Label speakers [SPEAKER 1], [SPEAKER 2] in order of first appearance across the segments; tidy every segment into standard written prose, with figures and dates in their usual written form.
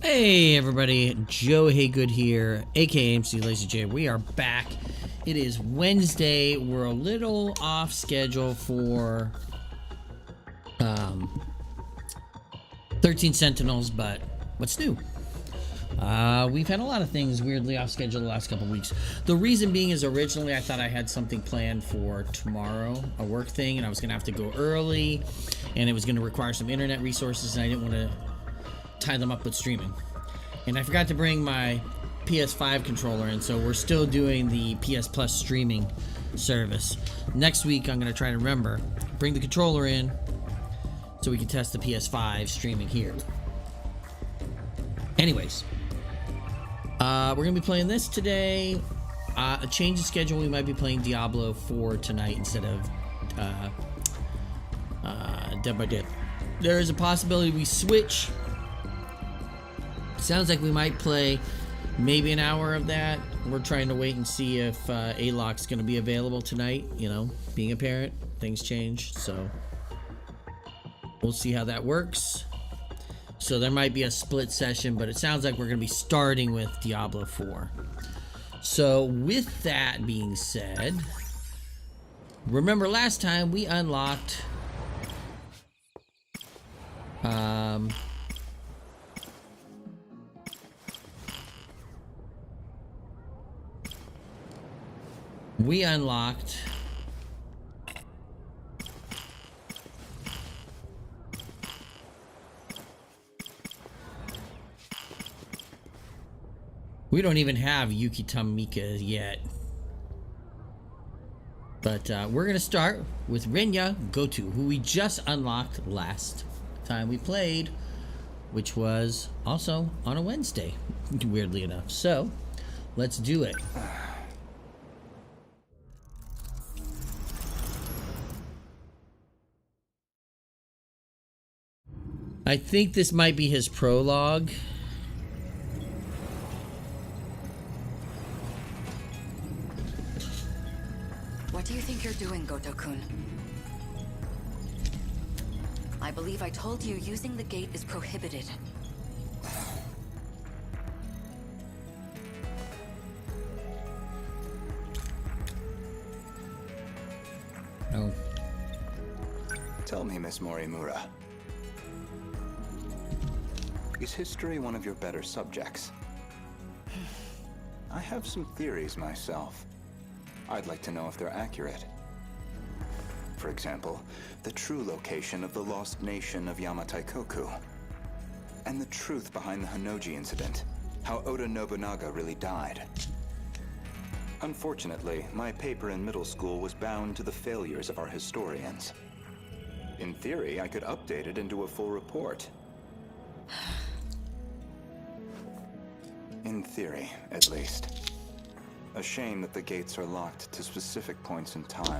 [SPEAKER 1] Hey everybody, Joe Haygood here, aka mclazyj. We are back. It is Wednesday. We're a little off schedule for 13 Sentinels, but what's new? We've had a lot of things weirdly off schedule the last couple weeks. The reason being is originally I thought I had something planned for tomorrow, a work thing, and I was gonna have to go early, and it was gonna require some internet resources, and I didn't want to tie them up with streaming. And I forgot to bring my PS5 controller in, so we're still doing the PS Plus streaming service. Next week I'm going to try to remember, bring the controller in so we can test the PS5 streaming here. Anyways, we're going to be playing this today. A change of schedule, we might be playing Diablo 4 tonight instead of Dead by Dead. There is a possibility we switch. Sounds like we might play maybe an hour of that. We're trying to wait and see if A-Lock's going to be available tonight. You know, being a parent, things change. So we'll see how that works. So there might be a split session, but it sounds like we're going to be starting with Diablo 4. So with that being said, remember last time we unlocked we unlocked we don't even have Yuki Tamika yet, but we're gonna start with Renya Gouto, who we just unlocked last time we played, which was also on a Wednesday, weirdly enough. So let's do it. I think this might be his prologue.
[SPEAKER 2] What do you think you're doing, Goto-kun? I believe I told you using the gate is prohibited.
[SPEAKER 1] No.
[SPEAKER 3] Tell me, Miss Miura. Is history one of your better subjects? I have some theories myself. I'd like to know if they're accurate. For example, the true location of the lost nation of Yamataikoku. And the truth behind the Hanoji incident. How Oda Nobunaga really died. Unfortunately, my paper in middle school was bound to the failures of our historians. In theory, I could update it into a full report. In theory, at least. A shame that the gates are locked to specific points in time.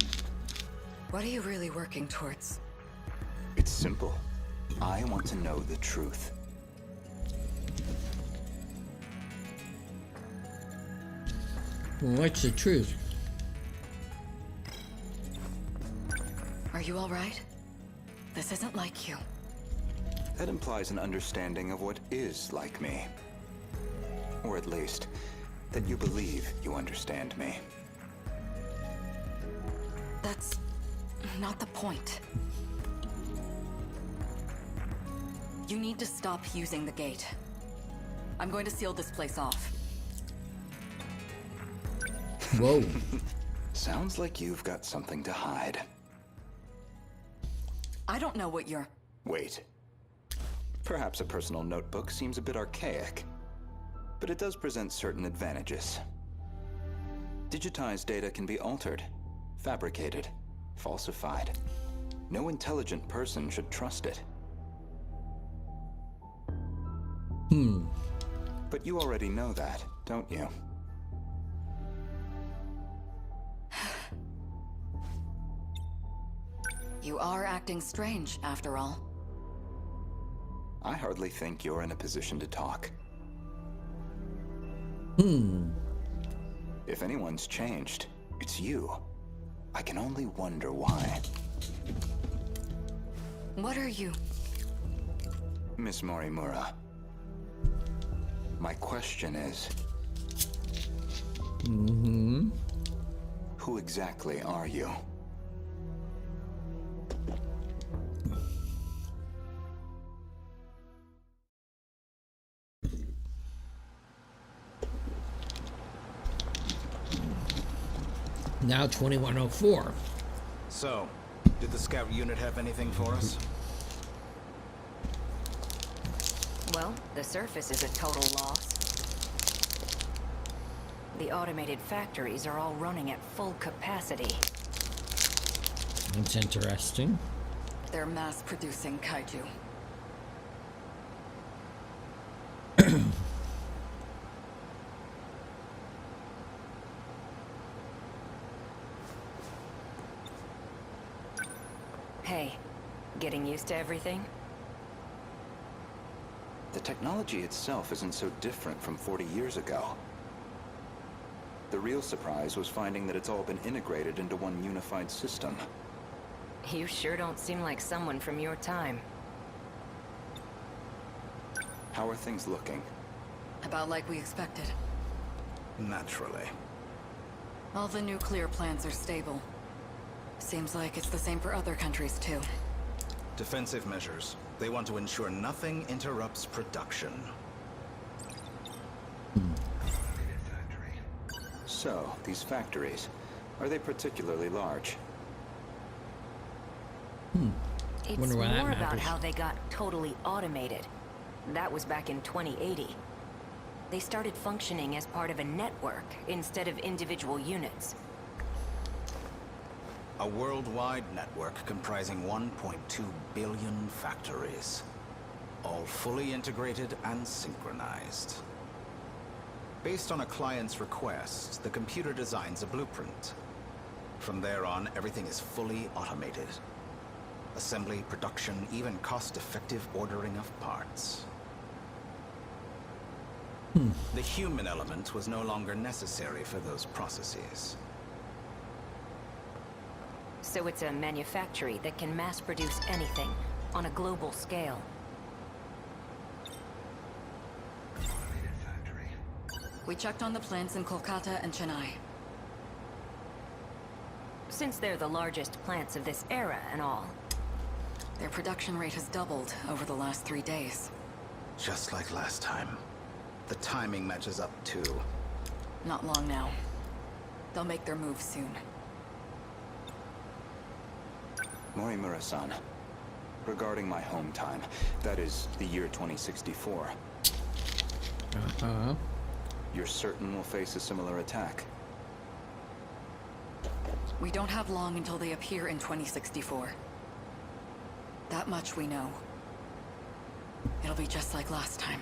[SPEAKER 2] What are you really working towards?
[SPEAKER 3] It's simple. I want to know the truth.
[SPEAKER 1] What's the truth?
[SPEAKER 2] Are you all right? This isn't like you.
[SPEAKER 3] That implies an understanding of what is like me. Or at least, that you believe you understand me.
[SPEAKER 2] That's not the point. You need to stop using the gate. I'm going to seal this place off.
[SPEAKER 1] Whoa.
[SPEAKER 3] Sounds like you've got something to hide.
[SPEAKER 2] I don't know what you're...
[SPEAKER 3] Wait. Perhaps a personal notebook seems a bit archaic. But it does present certain advantages. Digitized data can be altered, fabricated, falsified. No intelligent person should trust it. But you already know that, don't you?
[SPEAKER 2] You are acting strange, after all.
[SPEAKER 3] I hardly think you're in a position to talk. If anyone's changed, it's you. I can only wonder why.
[SPEAKER 2] What are you?
[SPEAKER 3] Miss Miura, My question is... Who exactly are you?
[SPEAKER 1] Now 2104.
[SPEAKER 4] So, did the scout unit have anything for us?
[SPEAKER 5] Well, the surface is a total loss. The automated factories are all running at full capacity.
[SPEAKER 1] That's interesting.
[SPEAKER 2] They're mass-producing kaiju.
[SPEAKER 5] Hey, getting used to everything?
[SPEAKER 3] The technology itself isn't so different from 40 years ago. The real surprise was finding that it's all been integrated into one unified system.
[SPEAKER 5] You sure don't seem like someone from your time.
[SPEAKER 3] How are things looking?
[SPEAKER 2] About like we expected.
[SPEAKER 4] Naturally.
[SPEAKER 2] All the nuclear plants are stable. Seems like it's the same for other countries, too.
[SPEAKER 4] Defensive measures. They want to ensure nothing interrupts production.
[SPEAKER 3] So, these factories, are they particularly large?
[SPEAKER 5] It's
[SPEAKER 1] Wonder why that
[SPEAKER 5] more about
[SPEAKER 1] matters.
[SPEAKER 5] how they got totally automated. That was back in 2080. They started functioning as part of a network instead of individual units.
[SPEAKER 4] A worldwide network comprising 1.2 billion factories. All fully integrated and synchronized. Based on a client's request, the computer designs a blueprint. From there on, everything is fully automated. Assembly, production, even cost-effective ordering of parts. The human element was no longer necessary for those processes.
[SPEAKER 5] So it's a manufactory that can mass produce anything on a global scale.
[SPEAKER 2] We checked on the plants in Kolkata and Chennai.
[SPEAKER 5] Since they're the largest plants of this era and all.
[SPEAKER 2] Their production rate has doubled over the last 3 days.
[SPEAKER 4] Just like last time. The timing matches up too.
[SPEAKER 2] Not long now. They'll make their move soon.
[SPEAKER 3] Miura-san, regarding my home time, that is the year 2064, you're certain we'll face a similar attack?
[SPEAKER 2] We don't have long until they appear in 2064. That much we know. It'll be just like last time.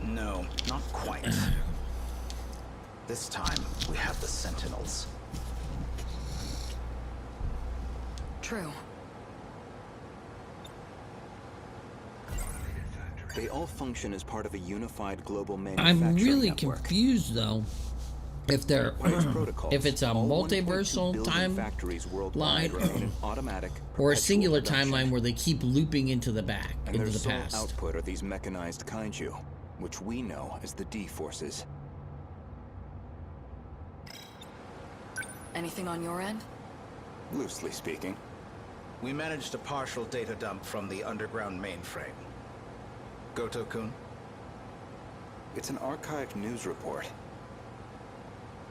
[SPEAKER 4] No, not quite. This time, we have the Sentinels.
[SPEAKER 2] True.
[SPEAKER 3] They all function as part of a unified global manufacturing
[SPEAKER 1] I'm really
[SPEAKER 3] network.
[SPEAKER 1] confused though. If they're
[SPEAKER 3] By its protocols,
[SPEAKER 1] if it's a
[SPEAKER 3] all 1.2
[SPEAKER 1] multiversal
[SPEAKER 3] billion factories worldwide
[SPEAKER 1] timeline
[SPEAKER 3] remain in automatic,
[SPEAKER 1] or a
[SPEAKER 3] perpetual
[SPEAKER 1] singular
[SPEAKER 3] production.
[SPEAKER 1] timeline where they keep looping into the
[SPEAKER 3] And
[SPEAKER 1] into
[SPEAKER 3] their
[SPEAKER 1] the
[SPEAKER 3] sole
[SPEAKER 1] past.
[SPEAKER 3] output are these mechanized kaiju, which we know as the D-forces.
[SPEAKER 2] Anything on your end?
[SPEAKER 3] Loosely speaking.
[SPEAKER 4] We managed a partial data dump from the underground mainframe. Goto-kun?
[SPEAKER 3] It's an archived news report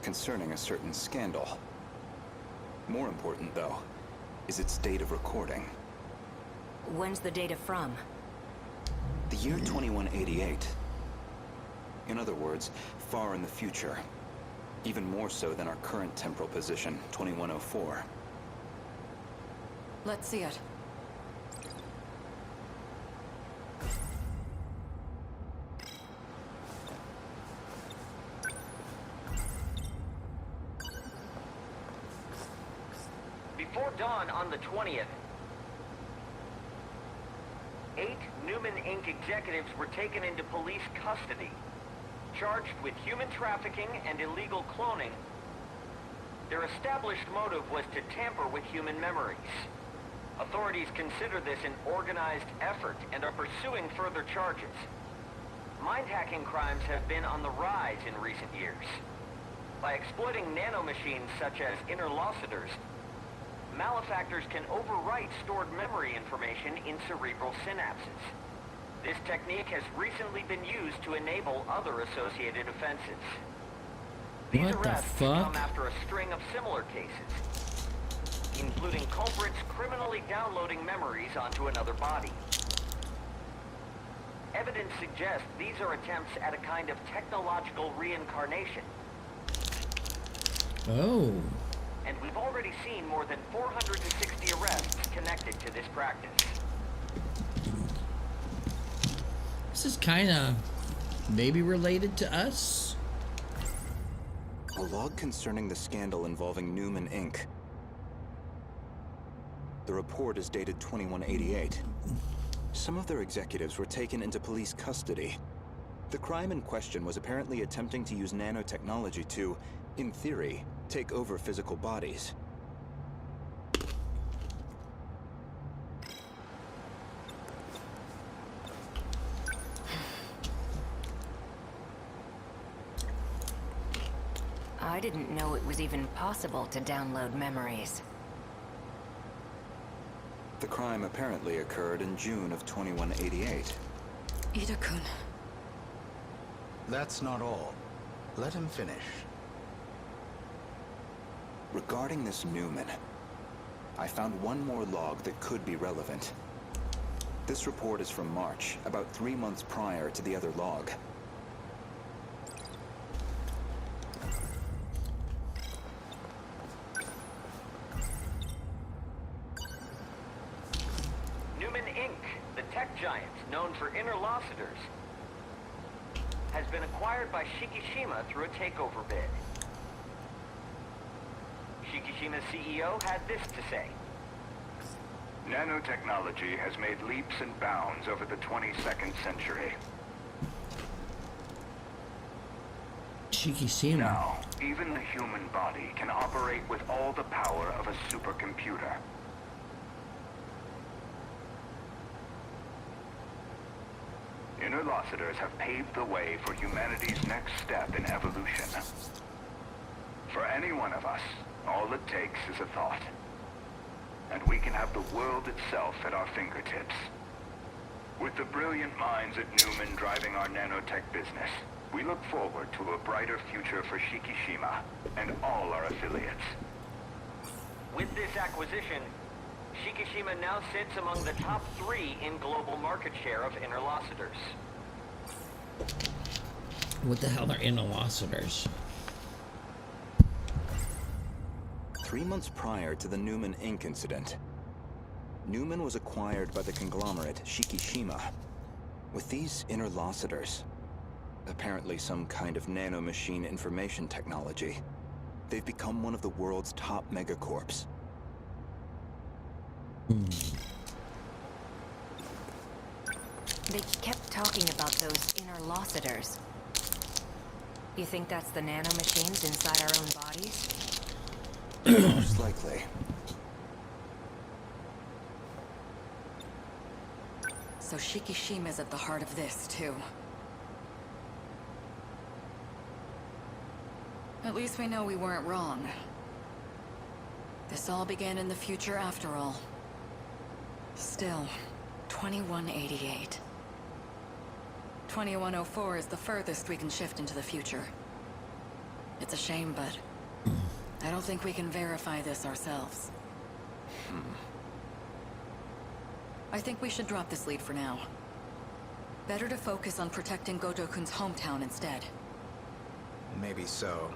[SPEAKER 3] concerning a certain scandal. More important, though, is its date of recording.
[SPEAKER 5] When's the data from?
[SPEAKER 3] The year 2188. In other words, far in the future. Even more so than our current temporal position, 2104.
[SPEAKER 2] Let's see it.
[SPEAKER 6] Before dawn on the 20th, 8 Newman Inc. executives were taken into police custody, charged with human trafficking and illegal cloning. Their established motive was to tamper with human memories. Authorities consider this an organized effort and are pursuing further charges. Mind hacking crimes have been on the rise in recent years. By exploiting nanomachines such as interlocutors, malefactors can overwrite stored memory information in cerebral synapses. This technique has recently been used to enable other associated offenses. These
[SPEAKER 1] What the
[SPEAKER 6] arrests
[SPEAKER 1] fuck?
[SPEAKER 6] come after a string of similar cases, including culprits criminally downloading memories onto another body. Evidence suggests these are attempts at a kind of technological reincarnation.
[SPEAKER 1] Oh.
[SPEAKER 6] And we've already seen more than 460 arrests connected to this practice.
[SPEAKER 1] This is kind of maybe related to us.
[SPEAKER 3] A log concerning the scandal involving Newman Inc. The report is dated 2188. Some of their executives were taken into police custody. The crime in question was apparently attempting to use nanotechnology to, in theory, take over physical bodies.
[SPEAKER 5] I didn't know it was even possible to download memories.
[SPEAKER 3] The crime apparently occurred in June of 2188.
[SPEAKER 2] Ida-kun.
[SPEAKER 4] That's not all. Let him finish.
[SPEAKER 3] Regarding this Newman, I found one more log that could be relevant. This report is from March, about 3 months prior to the other log.
[SPEAKER 6] Newman Inc., the tech giant known for interlocutors, has been acquired by Shikishima through a takeover bid. Shikishima's CEO had this to say.
[SPEAKER 7] Nanotechnology has made leaps and bounds over the 22nd century.
[SPEAKER 1] Shikishima.
[SPEAKER 7] Now, even the human body can operate with all the power of a supercomputer. Interlocutors have paved the way for humanity's next step in evolution. For any one of us, all it takes is a thought. And we can have the world itself at our fingertips. With the brilliant minds at Newman driving our nanotech business, we look forward to a brighter future for Shikishima and all our affiliates.
[SPEAKER 6] With this acquisition, Shikishima now sits among the top 3 in global market share of interlocutors.
[SPEAKER 1] What the hell are interlocutors?
[SPEAKER 3] 3 months prior to the Newman Inc. incident, Newman was acquired by the conglomerate Shikishima. With these interlocutors, apparently some kind of nanomachine information technology, they've become one of the world's top megacorps.
[SPEAKER 5] They kept talking about those interlocutors. You think that's the nanomachines inside our own bodies?
[SPEAKER 3] Most likely.
[SPEAKER 2] So Shikishima's at the heart of this, too. At least we know we weren't wrong. This all began in the future after all. Still, 2188. 2104 is the furthest we can shift into the future. It's a shame, but I don't think we can verify this ourselves. I think we should drop this lead for now. Better to focus on protecting Goto-kun's hometown instead.
[SPEAKER 4] Maybe so.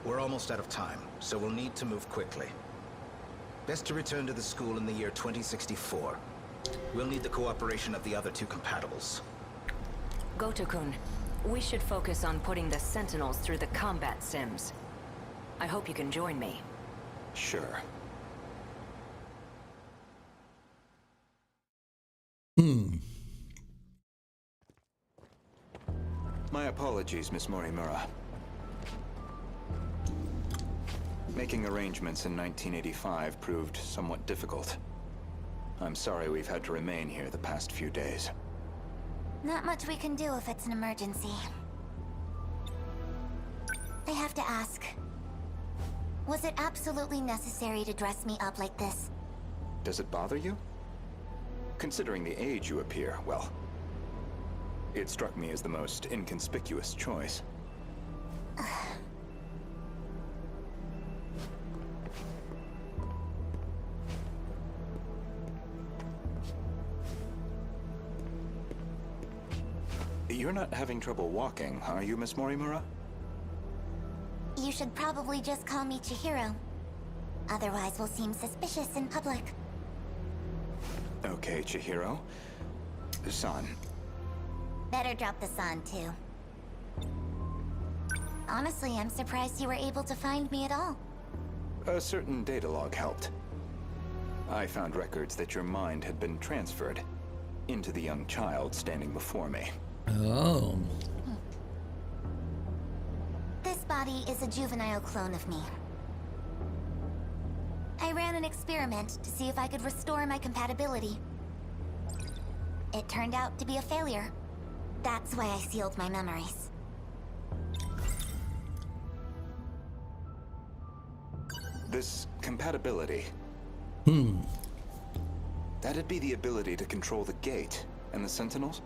[SPEAKER 4] We're almost out of time, so we'll need to move quickly. Best to return to the school in the year 2064. We'll need the cooperation of the other 2 compatibles.
[SPEAKER 5] Goto-kun, we should focus on putting the Sentinels through the combat sims. I hope you can join me.
[SPEAKER 3] Sure. My apologies, Miss Morimura. Making arrangements in 1985 proved somewhat difficult. I'm sorry we've had to remain here the past few days.
[SPEAKER 8] Not much we can do if it's an emergency. I have to ask, was it absolutely necessary to dress me up like this?
[SPEAKER 3] Does it bother you? Considering the age you appear, well, it struck me as the most inconspicuous choice. You're not having trouble walking, are you, Miss Morimura?
[SPEAKER 8] You should probably just call me Chihiro. Otherwise we'll seem suspicious in public.
[SPEAKER 3] Okay, Chihiro. San.
[SPEAKER 8] Better drop the san, too. Honestly, I'm surprised you were able to find me at all.
[SPEAKER 3] A certain data log helped. I found records that your mind had been transferred into the young child standing before me.
[SPEAKER 1] Oh.
[SPEAKER 8] This body is a juvenile clone of me. I ran an experiment to see if I could restore my compatibility. It turned out to be a failure. That's why I sealed my memories.
[SPEAKER 3] This compatibility. That'd be the ability to control the gate and the Sentinels?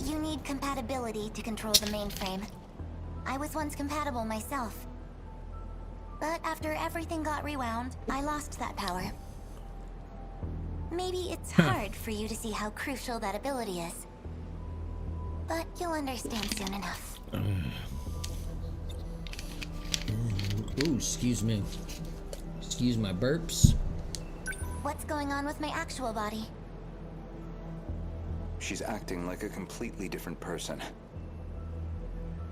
[SPEAKER 8] You need compatibility to control the mainframe. I was once compatible myself. But after everything got rewound, I lost that power. Maybe it's hard for you to see how crucial that ability is. But you'll understand soon enough.
[SPEAKER 1] Ooh, excuse me. Excuse my burps.
[SPEAKER 8] What's going on with my actual body?
[SPEAKER 3] She's acting like a completely different person.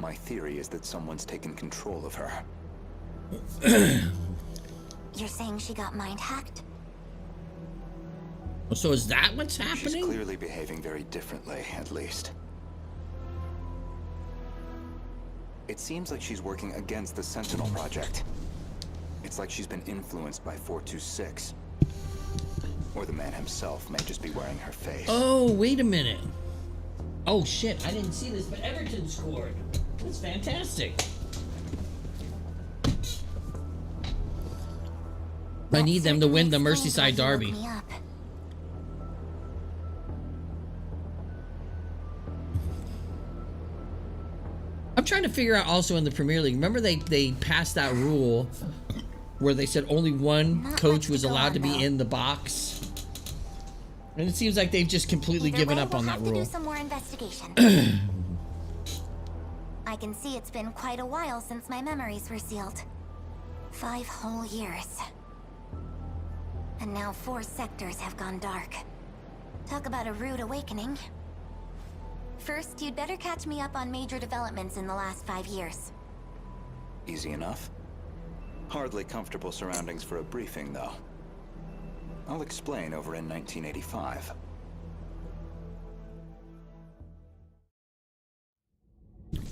[SPEAKER 3] My theory is that someone's taken control of her.
[SPEAKER 8] You're saying she got mind hacked?
[SPEAKER 1] So is that what's
[SPEAKER 3] She's
[SPEAKER 1] happening?
[SPEAKER 3] clearly behaving very differently, at least. It seems like she's working against the Sentinel Project. It's like she's been influenced by 426. Or the man himself may just be wearing her face.
[SPEAKER 1] Oh, wait a minute. Oh shit, I didn't see this, but Everton scored. That's fantastic. I need them to win the Merseyside derby. I'm trying to figure out also in the Premier League. Remember they passed that rule where they said only one coach was allowed to be in the box? And it seems like they've just completely given up on that rule.
[SPEAKER 8] Do some more investigation. I can see it's been quite a while since my memories were sealed. 5 whole years. And now 4 sectors have gone dark. Talk about a rude awakening. First, you'd better catch me up on major developments in the last 5 years.
[SPEAKER 3] Easy enough. Hardly comfortable surroundings for a briefing, though. I'll explain over in 1985.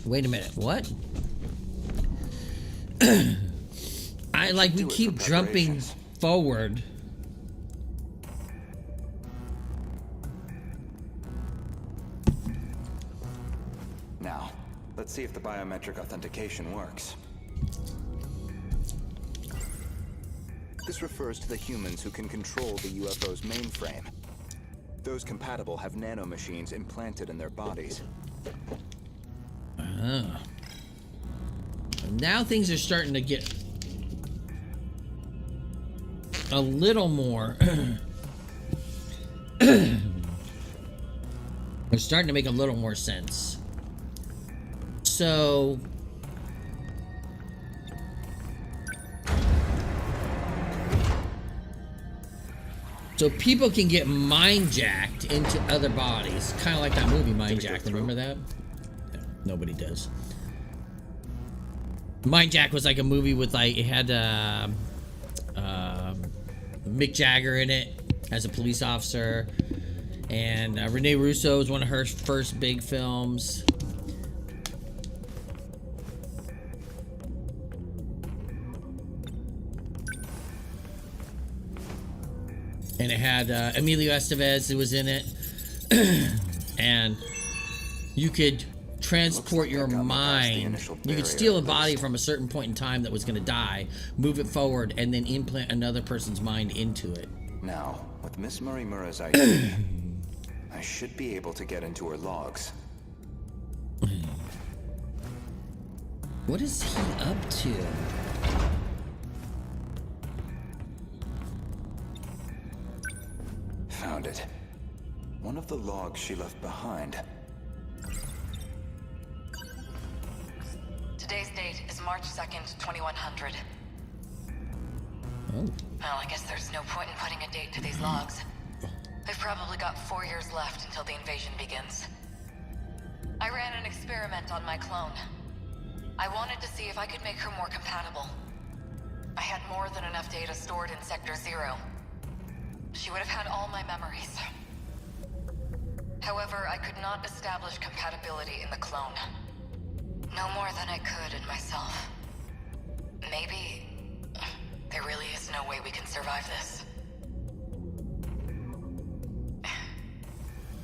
[SPEAKER 1] Wait a minute, what? We keep jumping forward.
[SPEAKER 3] Now, let's see if the biometric authentication works. This refers to the humans who can control the UFO's mainframe. Those compatible have nanomachines implanted in their bodies.
[SPEAKER 1] Now things are starting to get a little more. They're starting to make a little more sense. So people can get mind jacked into other bodies, kind of like that movie Mind Jack. Remember that? No, nobody does. Mind Jack was like a movie with it had Mick Jagger in it as a police officer, and Rene Russo was one of her first big films. And it had Emilio Estevez who was in it. and you could transport your mind. You could steal a body from a certain point in time that was going to die, move it forward, and then implant another person's mind into it.
[SPEAKER 3] Now, with Miss Mura's ID, I should be able to get into her logs.
[SPEAKER 1] What is he up to?
[SPEAKER 3] Found it. One of the logs she left behind.
[SPEAKER 2] Today's date is March 2nd, 2100.
[SPEAKER 1] Oh.
[SPEAKER 2] Well, I guess there's no point in putting a date to these logs. We've probably got 4 years left until the invasion begins. I ran an experiment on my clone. I wanted to see if I could make her more compatible. I had more than enough data stored in Sector 0. She would have had all my memories. However, I could not establish compatibility in the clone. No more than I could in myself. Maybe there really is no way we can survive this.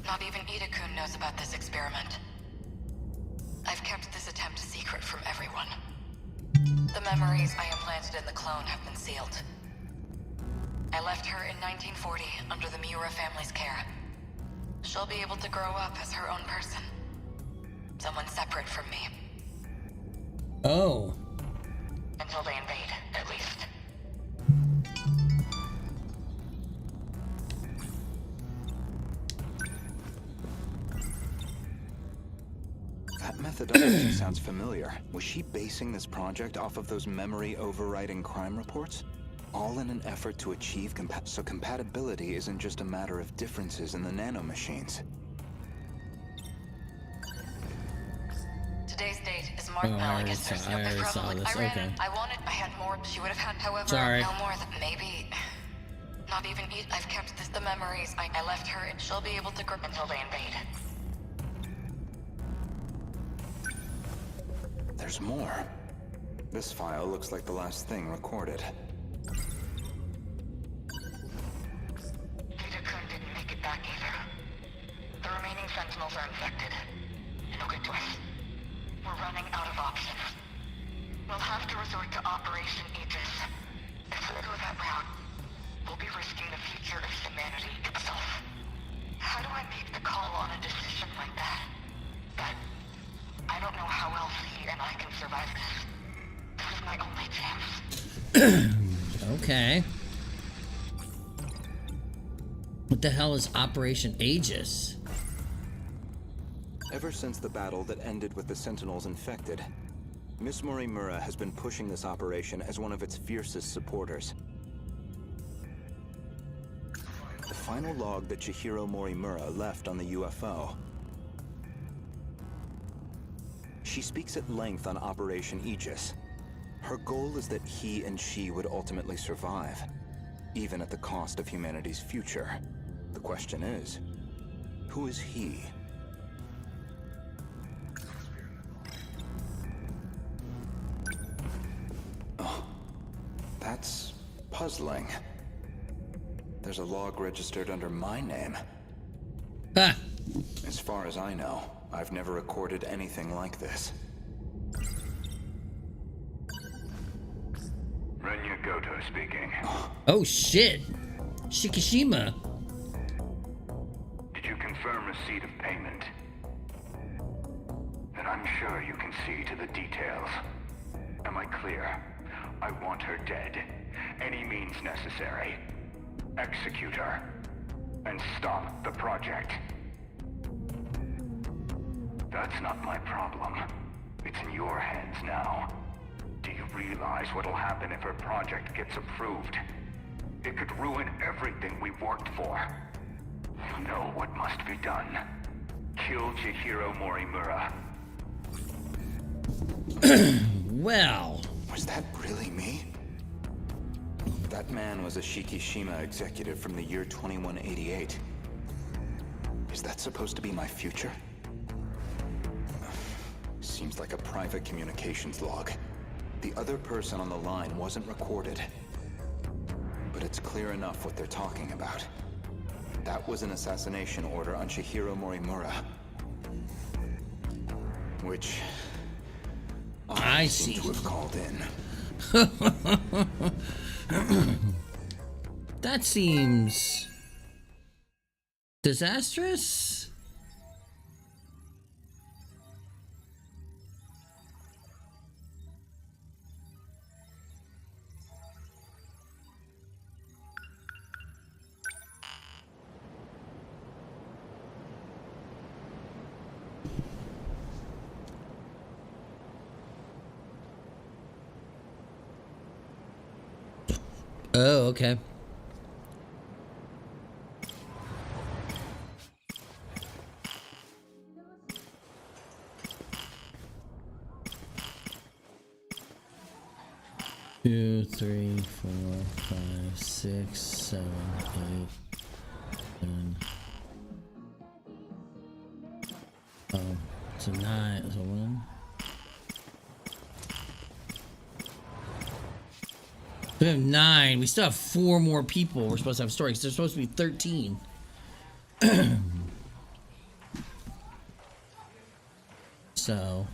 [SPEAKER 2] Not even Ida-kun knows about this experiment. I've kept this attempt secret from everyone. The memories I implanted in the clone have been sealed. I left her in 1940 under the Miura family's care. She'll be able to grow up as her own person. Someone separate from me.
[SPEAKER 1] Oh.
[SPEAKER 2] Until they invade, at least.
[SPEAKER 3] That methodology sounds familiar. Was she basing this project off of those memory overriding crime reports? All in an effort to achieve so compatibility isn't just a matter of differences in the nanomachines.
[SPEAKER 2] Today's date is March.
[SPEAKER 1] Oh,
[SPEAKER 2] I guess there's no
[SPEAKER 1] saw this. Okay.
[SPEAKER 2] I had more. She would have had, however,
[SPEAKER 1] Sorry.
[SPEAKER 2] no more than maybe. Not even. I've kept the memories. I left her, and she'll be able to grow until they invade.
[SPEAKER 3] There's more. This file looks like the last thing recorded.
[SPEAKER 2] Ida-kun didn't make it back either. The remaining Sentinels are infected. No good to us. We're running out of options. We'll have to resort to Operation Aegis. If we go that route, we'll be risking the future of humanity itself. How do I make the call on a decision like that? But I don't know how else he and I can survive this. This is my only chance.
[SPEAKER 1] Okay. What the hell is Operation Aegis?
[SPEAKER 3] Ever since the battle that ended with the Sentinels infected, Miss Miura has been pushing this operation as one of its fiercest supporters. The final log that Chihiro Morimura left on the UFO. She speaks at length on Operation Aegis. Her goal is that he and she would ultimately survive, even at the cost of humanity's future. The question is, who is he? Oh, that's puzzling. There's a log registered under my name.
[SPEAKER 1] Ah.
[SPEAKER 3] As far as I know, I've never recorded anything like this.
[SPEAKER 7] Renya Gouto speaking.
[SPEAKER 1] Oh shit. Shikishima.
[SPEAKER 7] Did you confirm receipt of payment? Then I'm sure you can see to the details. Am I clear? I want her dead. Any means necessary. Execute her. And stop the project. That's not my problem. It's in your hands now. Do you realize what'll happen if her project gets approved? It could ruin everything we've worked for. You know what must be done. Kill Chihiro Morimura.
[SPEAKER 1] Well.
[SPEAKER 3] Was that really me? That man was a Shikishima executive from the year 2188. Is that supposed to be my future? Seems like a private communications log. The other person on the line wasn't recorded. But it's clear enough what they're talking about. That was an assassination order on Chihiro Morimura. Which
[SPEAKER 1] I
[SPEAKER 3] seem
[SPEAKER 1] see.
[SPEAKER 3] to have called in.
[SPEAKER 1] That seems disastrous. Oh, okay. Two, three, 4, 5, 6, 7, 8, 10. Oh, it's a 9. It's a 1. We have 9. We still have 4 more people we're supposed to have stories. There's supposed to be 13. So.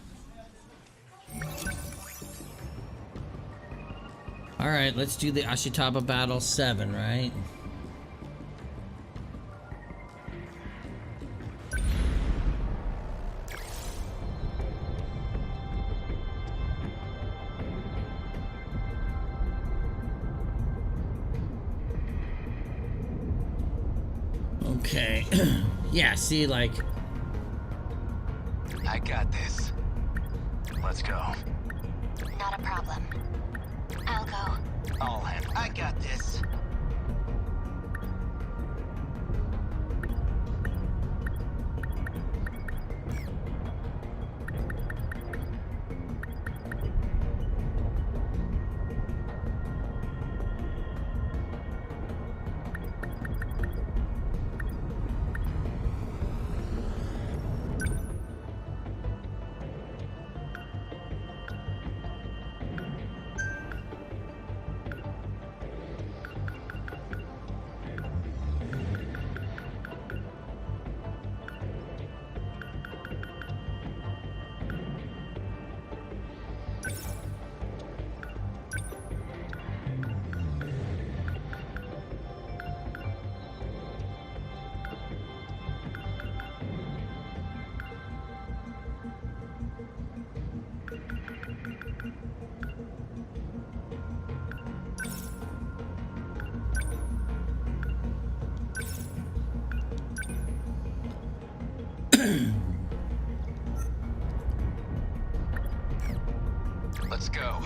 [SPEAKER 1] Alright, let's do the Ashitaba battle 7, right? Okay. Yeah, see, like...
[SPEAKER 9] I got this. Let's go.
[SPEAKER 8] Not a problem. I'll go.
[SPEAKER 9] I'll handle it. I got this. Let's go.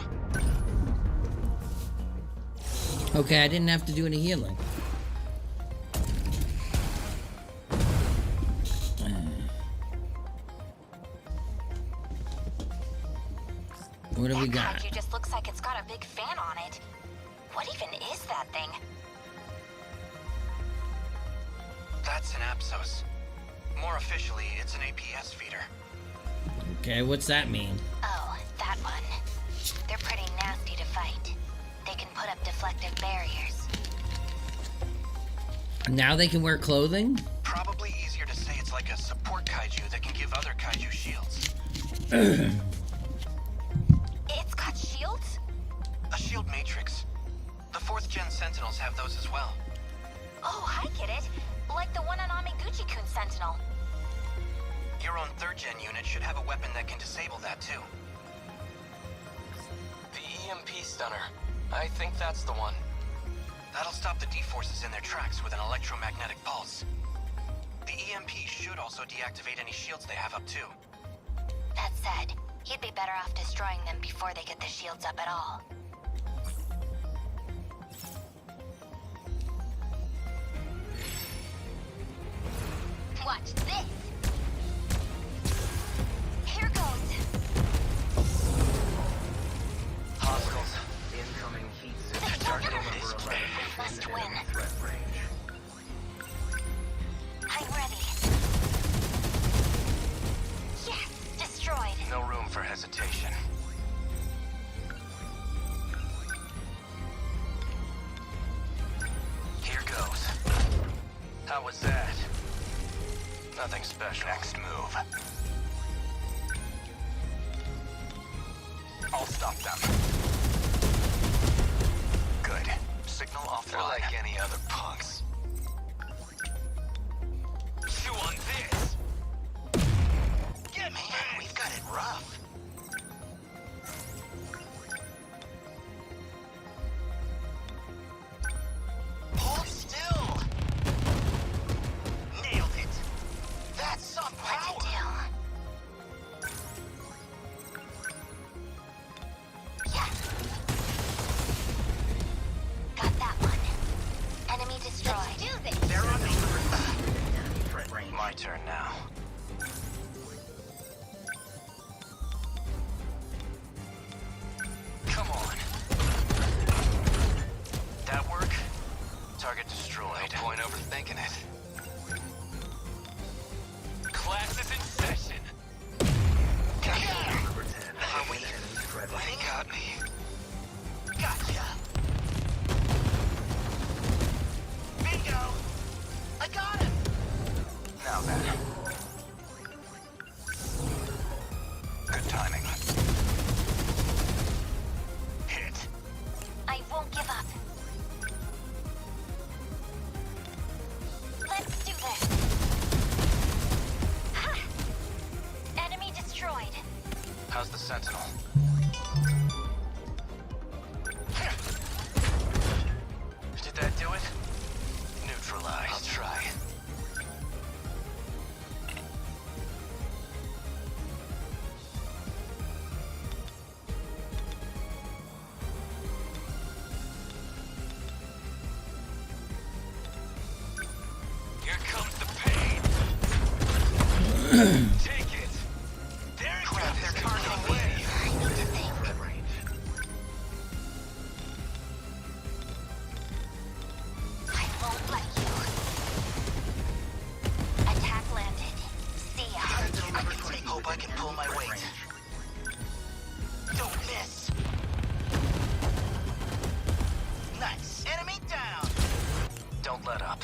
[SPEAKER 1] Okay, I didn't have to do any healing. What do we got?
[SPEAKER 8] Kaiju just looks like it's got a big fan on it. What even is that thing?
[SPEAKER 9] That's an Apsos. More officially, it's an APS feeder.
[SPEAKER 1] Okay, what's that mean?
[SPEAKER 8] Oh, that one. They're pretty nasty to fight. They can put up deflective barriers.
[SPEAKER 1] Now they can wear clothing?
[SPEAKER 9] Probably easier to say it's like a support kaiju that can give other kaiju shields.
[SPEAKER 8] It's got shields?
[SPEAKER 9] A shield matrix. The 4th gen Sentinels have those as well.
[SPEAKER 8] Oh, I get it. Like the one on Amiguchi-kun Sentinel.
[SPEAKER 9] Your own 3rd gen unit should have a weapon that can disable that too. The EMP stunner. I think that's the one. That'll stop the D-forces in their tracks with an electromagnetic pulse. The EMP should also deactivate any shields they have up too.
[SPEAKER 8] That said, you'd be better off destroying them before they get the shields up at all. Watch this! Here goes!
[SPEAKER 9] Hostiles. Incoming heat
[SPEAKER 8] They're
[SPEAKER 9] target
[SPEAKER 8] not
[SPEAKER 9] this
[SPEAKER 8] We must win.
[SPEAKER 9] threat range.
[SPEAKER 8] I'm ready. Yes! Destroyed!
[SPEAKER 9] No room for hesitation. Here goes. How was something special.
[SPEAKER 7] Next move.
[SPEAKER 9] I'll stop them.
[SPEAKER 7] Good. Signal offline.
[SPEAKER 9] They're like any other punks. Chew on this!
[SPEAKER 7] Yeah, man, we've got it rough. Hold still! Nailed it! That's some power!
[SPEAKER 8] Yeah. Got that one. Enemy destroyed. Let's do this.
[SPEAKER 7] They're on me.
[SPEAKER 9] My turn now. Come on. That work? Target destroyed. No point overthinking it. Class is in session.
[SPEAKER 7] Are we?
[SPEAKER 9] They got me.
[SPEAKER 7] Gotcha. Bingo! I got him!
[SPEAKER 9] Now then.
[SPEAKER 7] Good timing. Hit.
[SPEAKER 8] I won't give up. Let's do this. Ha! Enemy destroyed.
[SPEAKER 9] How's the Sentinel? Did that do it? Neutralized. I'll try. Here comes the pain. Take it. There it goes. They're targeting me.
[SPEAKER 8] I need to think.
[SPEAKER 9] Red range.
[SPEAKER 8] I won't let you. Attack landed. See ya.
[SPEAKER 7] Hope I can pull my weight. Don't miss. Nice. Enemy down.
[SPEAKER 9] Don't let up.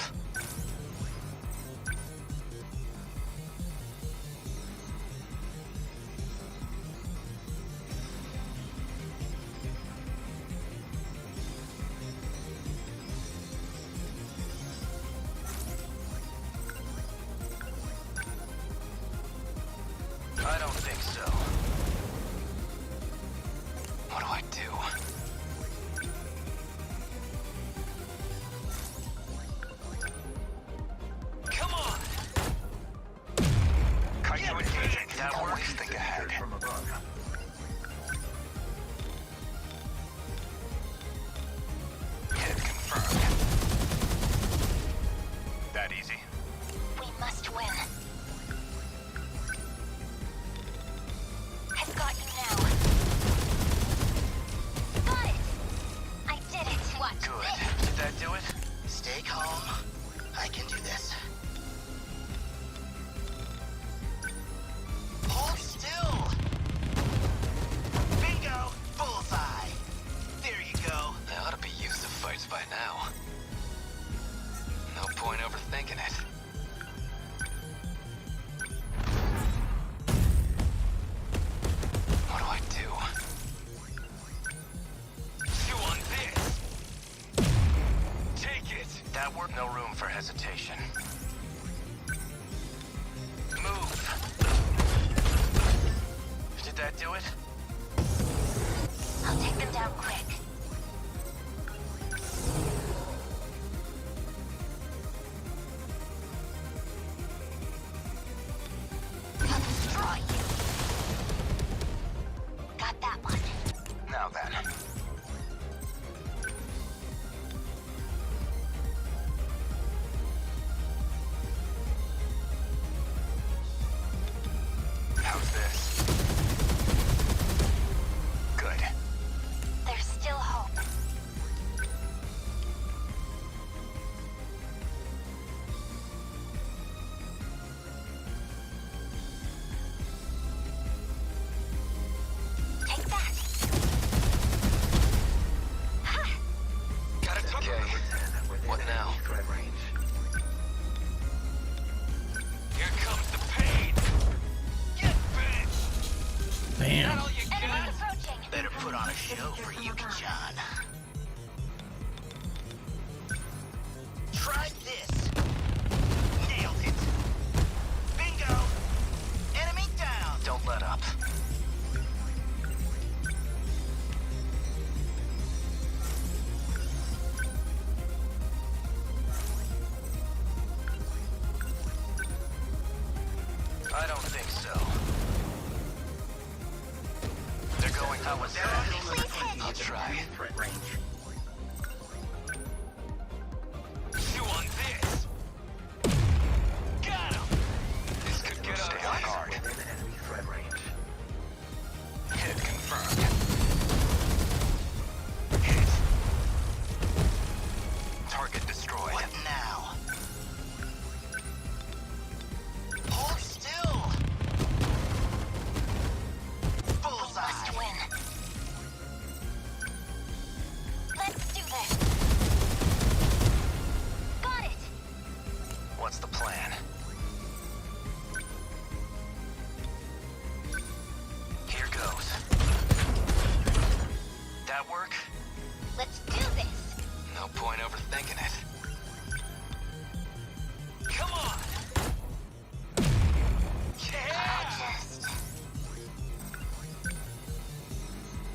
[SPEAKER 9] I don't think so. What do I do? Come on!
[SPEAKER 7] Keito engaging.
[SPEAKER 9] That
[SPEAKER 3] Always
[SPEAKER 9] works.
[SPEAKER 3] think ahead.
[SPEAKER 7] From above.
[SPEAKER 3] Hit confirmed. That easy?
[SPEAKER 8] We must win. I've got you now. Got it! I did it! What?
[SPEAKER 9] Good. Did that do it?
[SPEAKER 7] Stay calm. I can do this. Hold still! Bingo! Bullseye! There you go.
[SPEAKER 9] They ought to be used to fights by now. No point overthinking it. What do I do? Chew on this! Take it! That worked. No room for hesitation. Move! Did that do it?
[SPEAKER 8] I'll take them down quick. I'll destroy you. Got that one.
[SPEAKER 9] Now then. How's this?
[SPEAKER 1] Bam.
[SPEAKER 8] Enemies approaching.
[SPEAKER 9] Better put on a show for Yuki-chan. Try this. Nailed it. Bingo. Enemy down. Don't let up. I don't think so. They're going out with that. I'll try. Chew on this. Got him. This could get us on guard. Hit confirmed. Hit. Target destroyed. What now? Hold still. Bullseye.
[SPEAKER 8] Must win. Let's do this. Got it.
[SPEAKER 9] What's the plan? Here goes. That work?
[SPEAKER 8] Let's do this.
[SPEAKER 9] No point overthinking it. Come on! Yeah!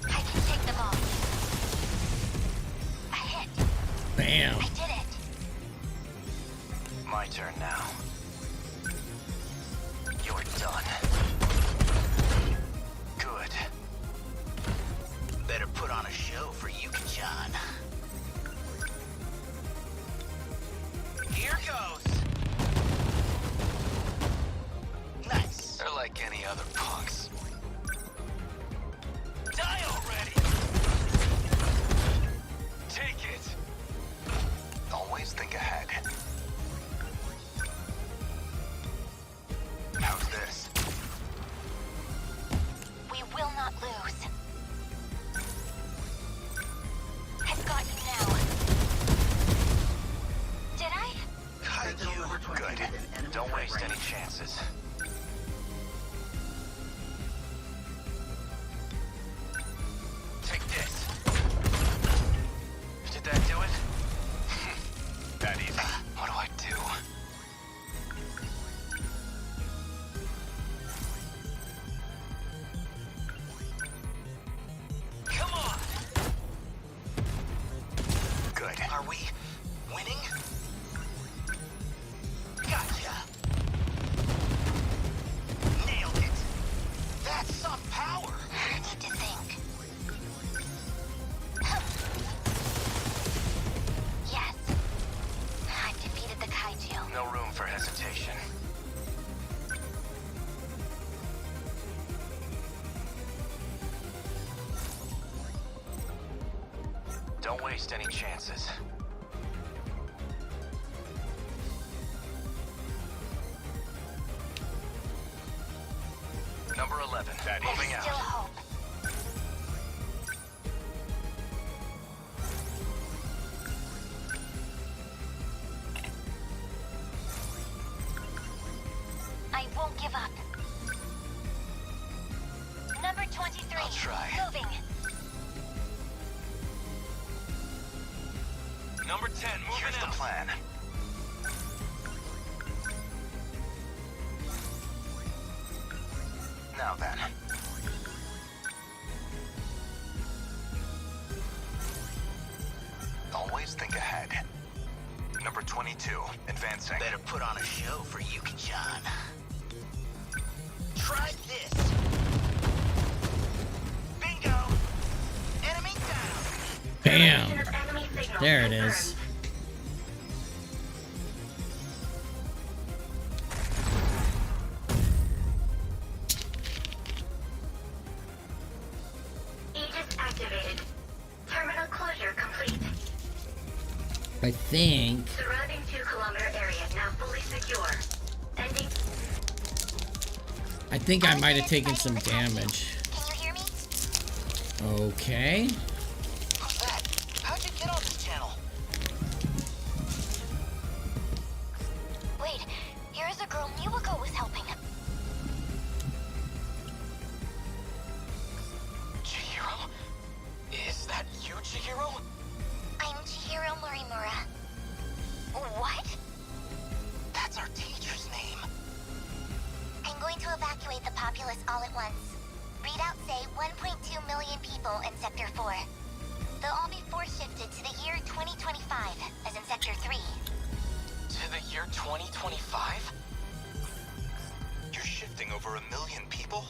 [SPEAKER 8] I can take them all. A hit.
[SPEAKER 1] Bam.
[SPEAKER 8] I did it.
[SPEAKER 9] My turn now. You're done. Good. Better put on a show for Yuki-chan. Here goes. Nice. They're like any other punks. Die already. Take it. Always think ahead. How's this?
[SPEAKER 8] We will not lose. I've got you now. Did I?
[SPEAKER 9] Got you. Good. Don't waste any chances. Take this. Did that do it? That easy. What do I do? Come on! Good. Are we winning? Gotcha. Nailed it. That's some power.
[SPEAKER 8] I need to think. Yes. I've defeated the kaiju.
[SPEAKER 9] No room for hesitation. Don't waste any chances. Number 11. Moving
[SPEAKER 8] There's still
[SPEAKER 9] out.
[SPEAKER 8] hope. I won't give up. Number 23.
[SPEAKER 9] I'll try.
[SPEAKER 8] Moving.
[SPEAKER 9] Number 10, moving Here's out. The plan. Now then. Always think ahead. Number 22, advancing. Better put on a show for Yuki-chan. Try this. Bingo. Enemy down.
[SPEAKER 1] Bam. There it is.
[SPEAKER 8] Aegis activated. Terminal closure complete.
[SPEAKER 1] I think.
[SPEAKER 8] Surrounding 2-kilometer area now fully secure. Ending.
[SPEAKER 1] I think I might have taken some damage.
[SPEAKER 8] Can you hear me?
[SPEAKER 1] Okay.
[SPEAKER 9] Who's that? How'd you get on this channel?
[SPEAKER 8] Wait, here's a girl Miura was helping. to us all at once. Readouts say 1.2 million people in Sector 4. They'll all be force shifted to the year 2025, as in Sector 3.
[SPEAKER 9] To the year 2025? You're shifting over 1 million people?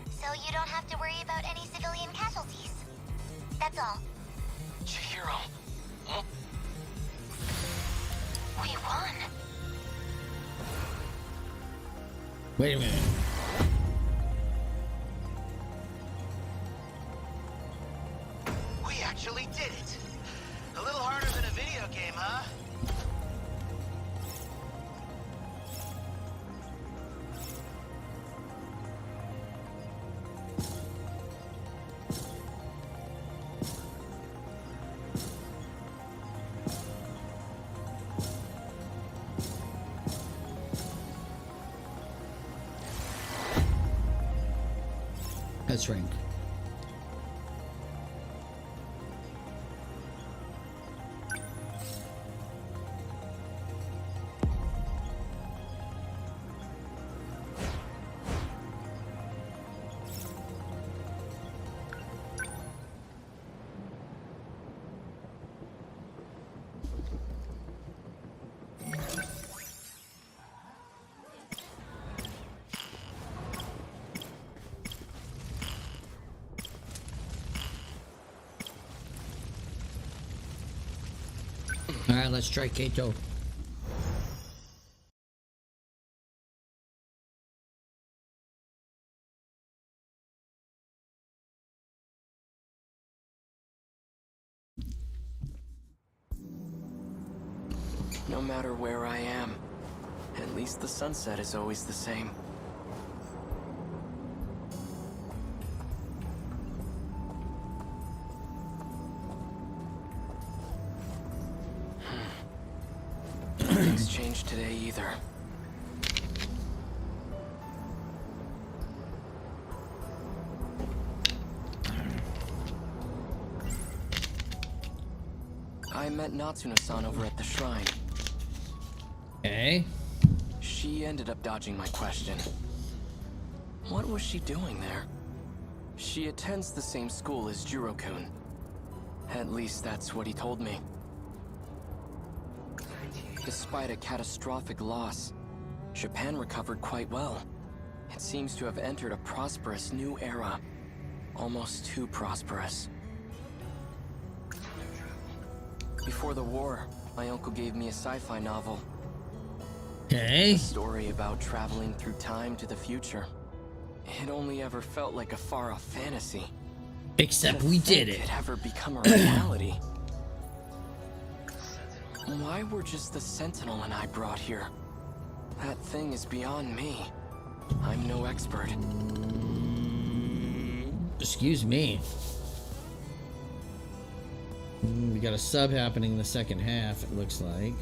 [SPEAKER 8] So you don't have to worry about any civilian casualties. That's all.
[SPEAKER 9] Chihiro. Huh?
[SPEAKER 8] We won.
[SPEAKER 1] Wait a minute.
[SPEAKER 9] We actually did it. A little harder than a video game, huh?
[SPEAKER 1] That's rank. All right, let's try Keito.
[SPEAKER 10] No matter where I am, at least the sunset is always the same. Nothing's changed today either. I met Natsuno-san over at the shrine.
[SPEAKER 1] Okay.
[SPEAKER 10] She ended up dodging my question. What was she doing there? She attends the same school as Jiro-kun. At least that's what he told me. Despite a catastrophic loss, Japan recovered quite well. It seems to have entered a prosperous new era. Almost too prosperous. Before the war, my uncle gave me a sci-fi novel.
[SPEAKER 1] Okay.
[SPEAKER 10] A story about traveling through time to the future. It only ever felt like a far-off fantasy.
[SPEAKER 1] Except we did it.
[SPEAKER 10] It ever become a reality. Why were just the Sentinel and I brought here? That thing is beyond me. I'm no expert.
[SPEAKER 1] Excuse me. We got a sub happening in the second half, it looks like.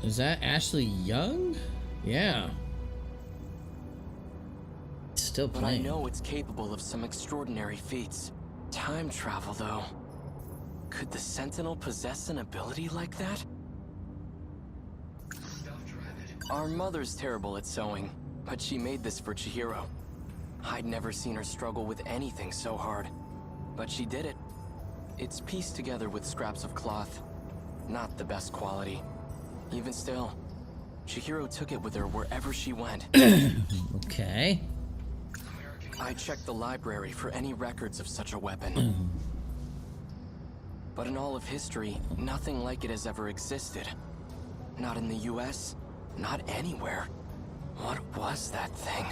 [SPEAKER 1] Is that Ashley Young? Yeah. Still
[SPEAKER 10] But I
[SPEAKER 1] playing.
[SPEAKER 10] know it's capable of some extraordinary feats. Time travel, though. Could the Sentinel possess an ability like that? Our mother's terrible at sewing, but she made this for Chihiro. I'd never seen her struggle with anything so hard, but she did it. It's pieced together with scraps of cloth. Not the best quality. Even still, Chihiro took it with her wherever she went.
[SPEAKER 1] Okay.
[SPEAKER 10] I checked the library for any records of such a weapon. But in all of history, nothing like it has ever existed. Not in the US, not anywhere. What was that thing?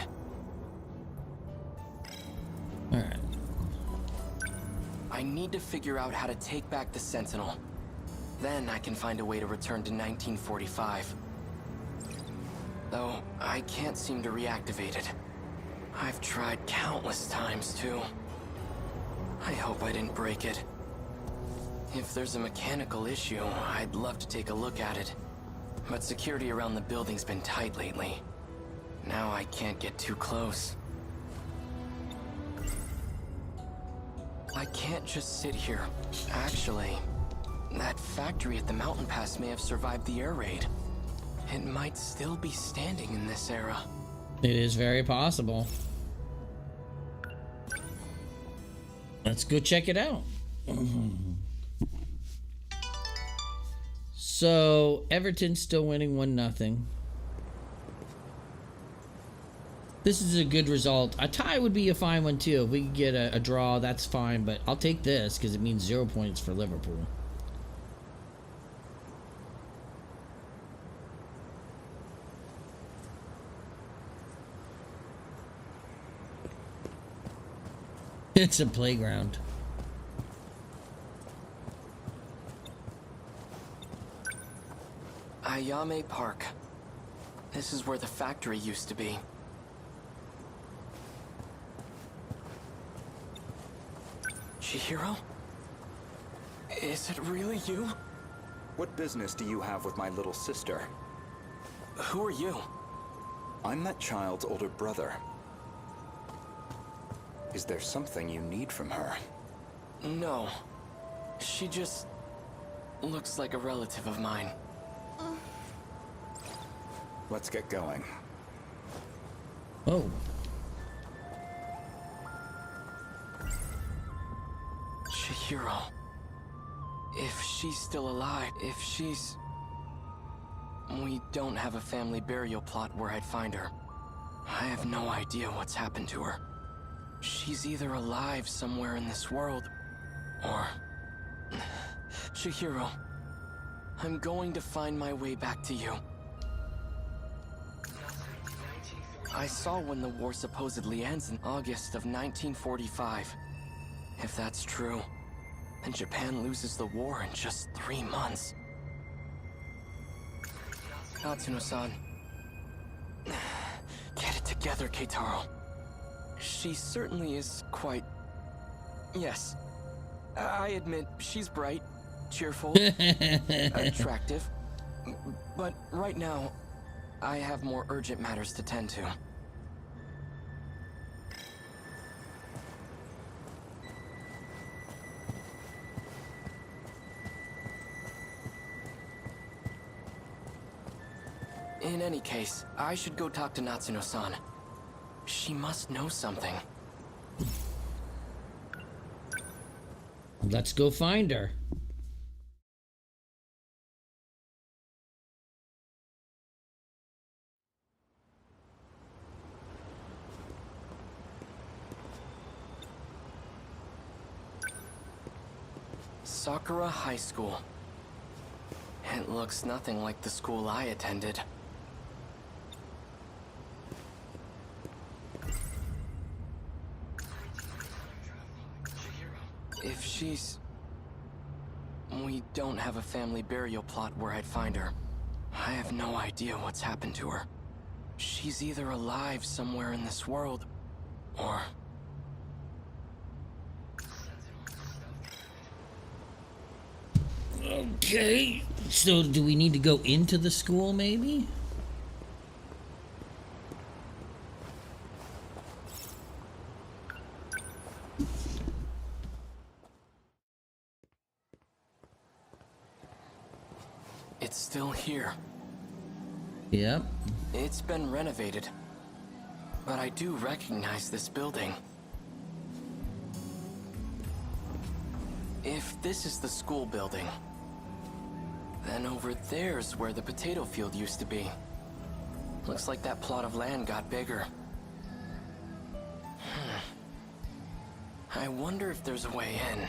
[SPEAKER 1] Alright.
[SPEAKER 10] I need to figure out how to take back the Sentinel. Then I can find a way to return to 1945. Though, I can't seem to reactivate it. I've tried countless times, too. I hope I didn't break it. If there's a mechanical issue, I'd love to take a look at it. But security around the building's been tight lately. Now I can't get too close. I can't just sit here. Actually, that factory at the mountain pass may have survived the air raid. It might still be standing in this era.
[SPEAKER 1] It is very possible. Let's go check it out. So, Everton's still winning 1-0. This is a good result. A tie would be a fine one too. If we could get a draw, that's fine, but I'll take this because it means 0 points for Liverpool. It's a playground.
[SPEAKER 10] Ayame Park. This is where the factory used to be. Chihiro? Is it really you?
[SPEAKER 3] What business do you have with my little sister?
[SPEAKER 10] Who are you?
[SPEAKER 3] I'm that child's older brother. Is there something you need from her?
[SPEAKER 10] No. She just looks like a relative of mine.
[SPEAKER 3] Let's get going.
[SPEAKER 1] Oh.
[SPEAKER 10] Chihiro. If she's still alive, if she's... We don't have a family burial plot where I'd find her. I have no idea what's happened to her. She's either alive somewhere in this world, or... Chihiro, I'm going to find my way back to you. I saw when the war supposedly ends in August of 1945. If that's true, then Japan loses the war in just 3 months. Natsuno-san. Get it together, Keitaro. She certainly is quite... Yes. I admit, she's bright, cheerful, attractive. But right now, I have more urgent matters to tend to. In any case, I should go talk to Natsuno-san. She must know something.
[SPEAKER 1] Let's go find her.
[SPEAKER 10] Sakura High School. It looks nothing like the school I attended. If she's... We don't have a family burial plot where I'd find her. I have no idea what's happened to her. She's either alive somewhere in this world, or...
[SPEAKER 1] Okay. So do we need to go into the school, maybe?
[SPEAKER 10] It's still here.
[SPEAKER 1] Yep.
[SPEAKER 10] It's been renovated. But I do recognize this building. If this is the school building, then over there's where the potato field used to be. Looks like that plot of land got bigger. I wonder if there's a way in.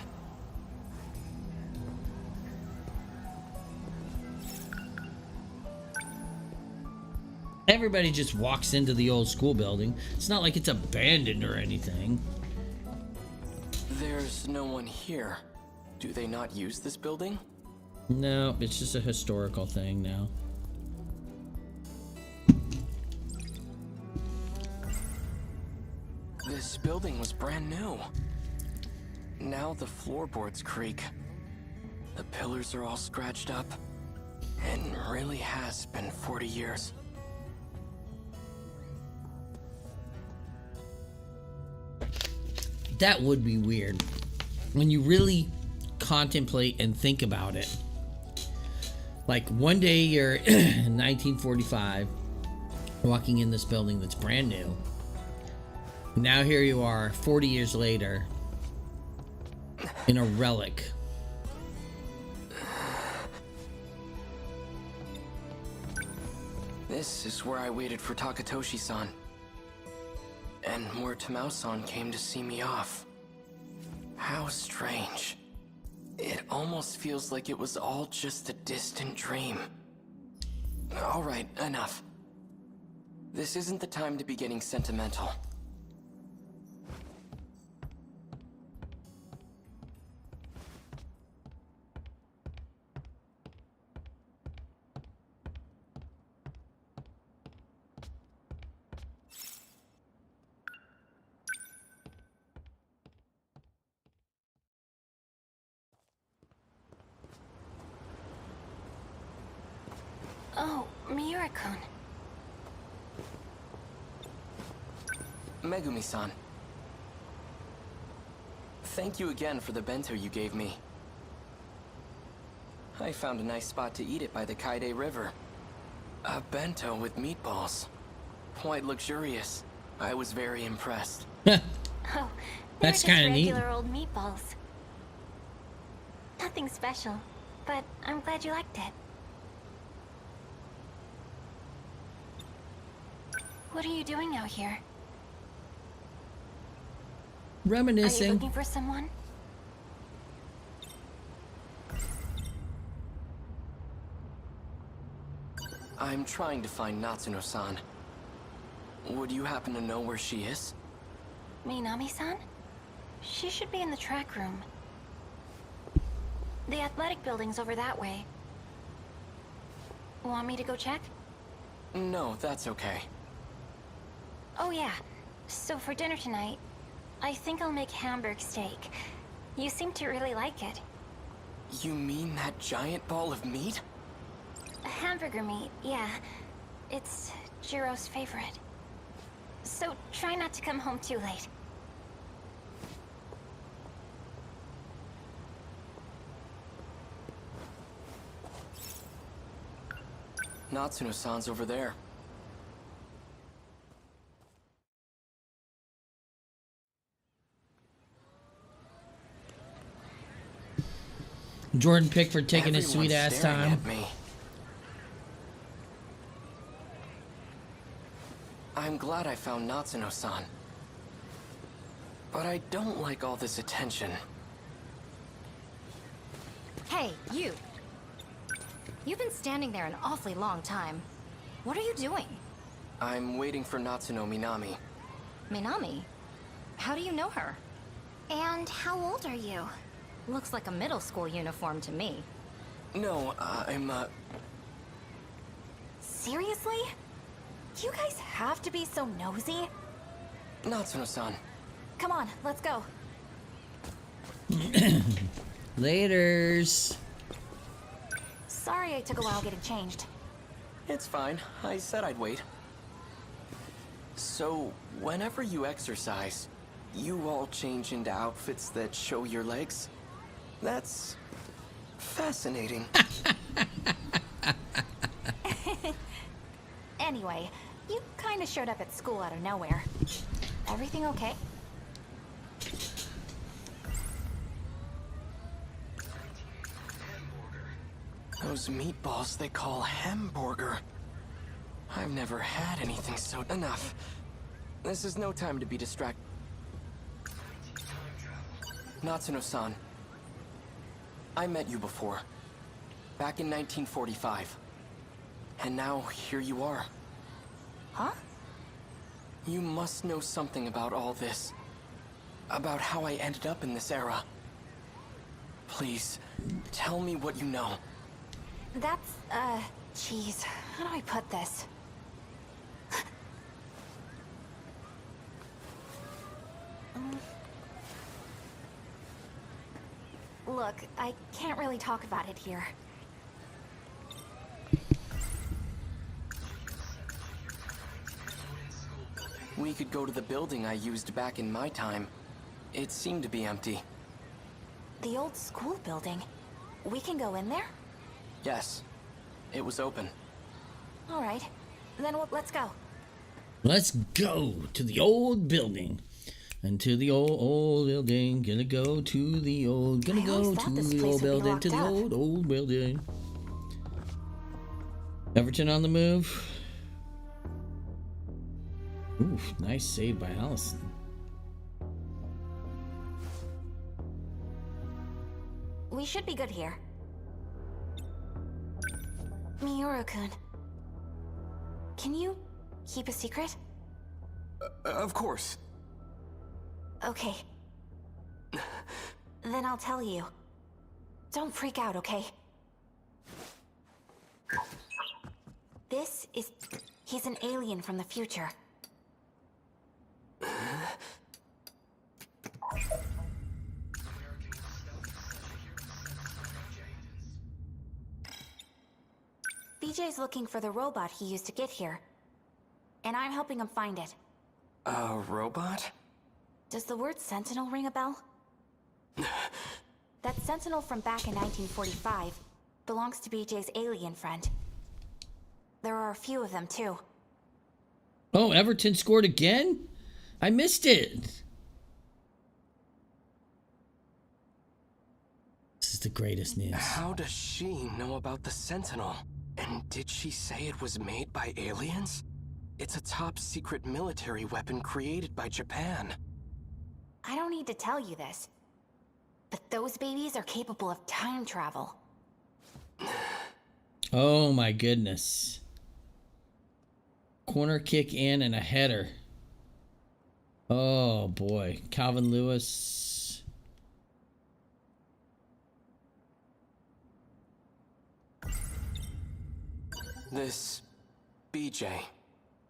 [SPEAKER 1] Everybody just walks into the old school building. It's not like it's abandoned or anything.
[SPEAKER 10] There's no one here. Do they not use this building?
[SPEAKER 1] No, it's just a historical thing now.
[SPEAKER 10] This building was brand new. Now the floorboards creak. The pillars are all scratched up. It really has been 40 years.
[SPEAKER 1] That would be weird. When you really contemplate and think about it. Like one day you're in 1945, walking in this building that's brand new. Now here you are, 40 years later, in a relic.
[SPEAKER 10] This is where I waited for Takatoshi-san. And where Tamao-san came to see me off. How strange. It almost feels like it was all just a distant dream. Alright, enough. This isn't the time to be getting sentimental.
[SPEAKER 5] Oh, Miura-kun.
[SPEAKER 10] Megumi-san. Thank you again for the bento you gave me. I found a nice spot to eat it by the Kaide River. A bento with meatballs. Quite luxurious. I was very impressed.
[SPEAKER 5] Oh,
[SPEAKER 1] That's
[SPEAKER 5] they're
[SPEAKER 1] kind of
[SPEAKER 5] just
[SPEAKER 1] neat.
[SPEAKER 5] regular old meatballs. Nothing special, but I'm glad you liked it. What are you doing out here? Are you
[SPEAKER 1] Reminiscing.
[SPEAKER 5] looking for someone?
[SPEAKER 10] I'm trying to find Natsuno-san. Would you happen to know where she is?
[SPEAKER 5] Minami-san? She should be in the track room. The athletic building's over that way. Want me to go check?
[SPEAKER 10] No, that's okay.
[SPEAKER 5] Oh yeah. So for dinner tonight, I think I'll make Hamburg steak. You seem to really like it.
[SPEAKER 10] You mean that giant ball of meat?
[SPEAKER 5] Hamburger meat, yeah. It's Jiro's favorite. So try not to come home too late.
[SPEAKER 10] Natsuno-san's over there.
[SPEAKER 1] Jordan Pickford taking his
[SPEAKER 10] Everyone's
[SPEAKER 1] sweet ass
[SPEAKER 10] staring
[SPEAKER 1] time.
[SPEAKER 10] at me. I'm glad I found Natsuno-san. But I don't like all this attention.
[SPEAKER 11] Hey, you. You've been standing there an awfully long time. What are you doing?
[SPEAKER 10] I'm waiting for Natsuno Minami.
[SPEAKER 11] Minami? How do you know her?
[SPEAKER 8] And how old are you?
[SPEAKER 11] Looks like a middle school uniform to me.
[SPEAKER 10] No, I'm,
[SPEAKER 8] Seriously? You guys have to be so nosy?
[SPEAKER 10] Natsuno-san.
[SPEAKER 8] Come on, let's go.
[SPEAKER 1] Laters.
[SPEAKER 8] Sorry I took a while getting changed.
[SPEAKER 10] It's fine. I said I'd wait. So, whenever you exercise, you all change into outfits that show your legs? That's fascinating.
[SPEAKER 8] Anyway, you kinda showed up at school out of nowhere. Everything okay?
[SPEAKER 10] Those meatballs they call hamburger. I've never had anything so... Enough. This is no time to be distracted. Natsuno-san. I met you before. Back in 1945. And now, here you are.
[SPEAKER 8] Huh?
[SPEAKER 10] You must know something about all this. About how I ended up in this era. Please, tell me what you know.
[SPEAKER 8] That's, jeez, how do I put this? Look, I can't really talk about it here.
[SPEAKER 10] We could go to the building I used back in my time. It seemed to be empty.
[SPEAKER 8] The old school building. We can go in there?
[SPEAKER 10] Yes. It was open.
[SPEAKER 8] All right. Then let's go.
[SPEAKER 1] Let's go to the old building. And to the old building. Gonna go to the old. Gonna go to the old building. To the old building. Everton on the move. Oof, nice save by Allison.
[SPEAKER 8] We should be good here. Miura-kun. Can you keep a secret?
[SPEAKER 10] Of course.
[SPEAKER 8] Okay. Then I'll tell you. Don't freak out, okay? He's an alien from the future. BJ's looking for the robot he used to get here. And I'm helping him find it.
[SPEAKER 10] A robot?
[SPEAKER 8] Does the word Sentinel ring a bell? That Sentinel from back in 1945 belongs to BJ's alien friend. There are a few of them, too.
[SPEAKER 1] Oh, Everton scored again? I missed it. This is the greatest news.
[SPEAKER 10] How does she know about the Sentinel? And did she say it was made by aliens? It's a top secret military weapon created by Japan.
[SPEAKER 8] I don't need to tell you this, but those babies are capable of time travel.
[SPEAKER 1] Oh my goodness. Corner kick in and a header. Oh boy. Calvin Lewis.
[SPEAKER 10] This BJ.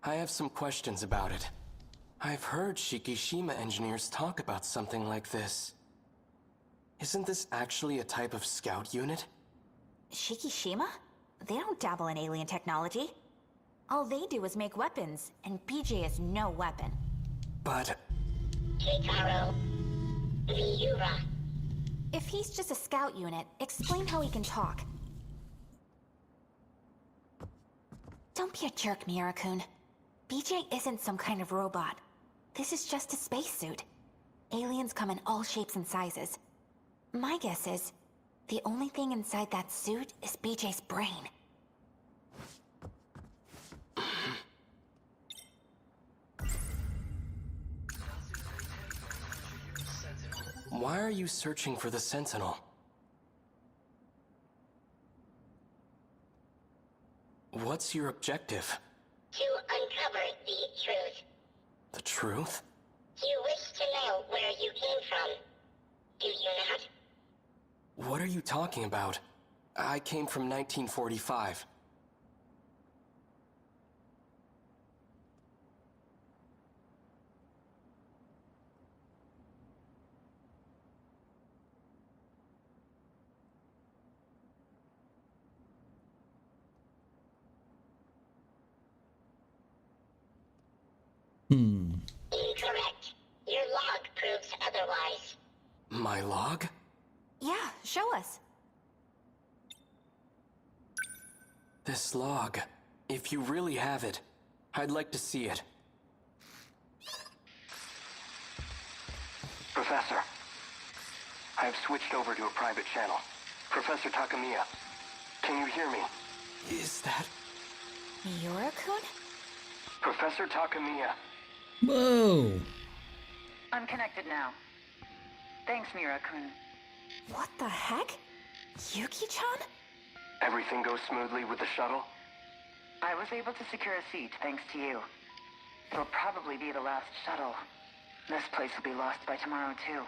[SPEAKER 10] I have some questions about it. I've heard Shikishima engineers talk about something like this. Isn't this actually a type of scout unit?
[SPEAKER 8] Shikishima? They don't dabble in alien technology. All they do is make weapons, and BJ is no weapon.
[SPEAKER 10] But...
[SPEAKER 2] Keitaro. Miura.
[SPEAKER 8] If he's just a scout unit, explain how he can talk. Don't be a jerk, Miura-kun. BJ isn't some kind of robot. This is just a spacesuit. Aliens come in all shapes and sizes. My guess is, the only thing inside that suit is BJ's brain.
[SPEAKER 10] Why are you searching for the Sentinel? What's your objective?
[SPEAKER 2] To uncover the truth.
[SPEAKER 10] The truth?
[SPEAKER 2] You wish to know where you came from, do you not?
[SPEAKER 10] What are you talking about? I came from 1945.
[SPEAKER 2] Incorrect. Your log proves otherwise.
[SPEAKER 10] My log?
[SPEAKER 8] Yeah, show us.
[SPEAKER 10] This log. If you really have it, I'd like to see it.
[SPEAKER 9] Professor, I have switched over to a private channel. Professor Takamiya, can you hear me?
[SPEAKER 10] Is that...
[SPEAKER 8] Miura-kun?
[SPEAKER 9] Professor Takamiya.
[SPEAKER 1] Whoa.
[SPEAKER 2] I'm connected now. Thanks, Miura-kun.
[SPEAKER 8] What the heck? Yuki-chan?
[SPEAKER 9] Everything goes smoothly with the shuttle?
[SPEAKER 2] I was able to secure a seat thanks to you. It'll probably be the last shuttle. This place will be lost by tomorrow, too.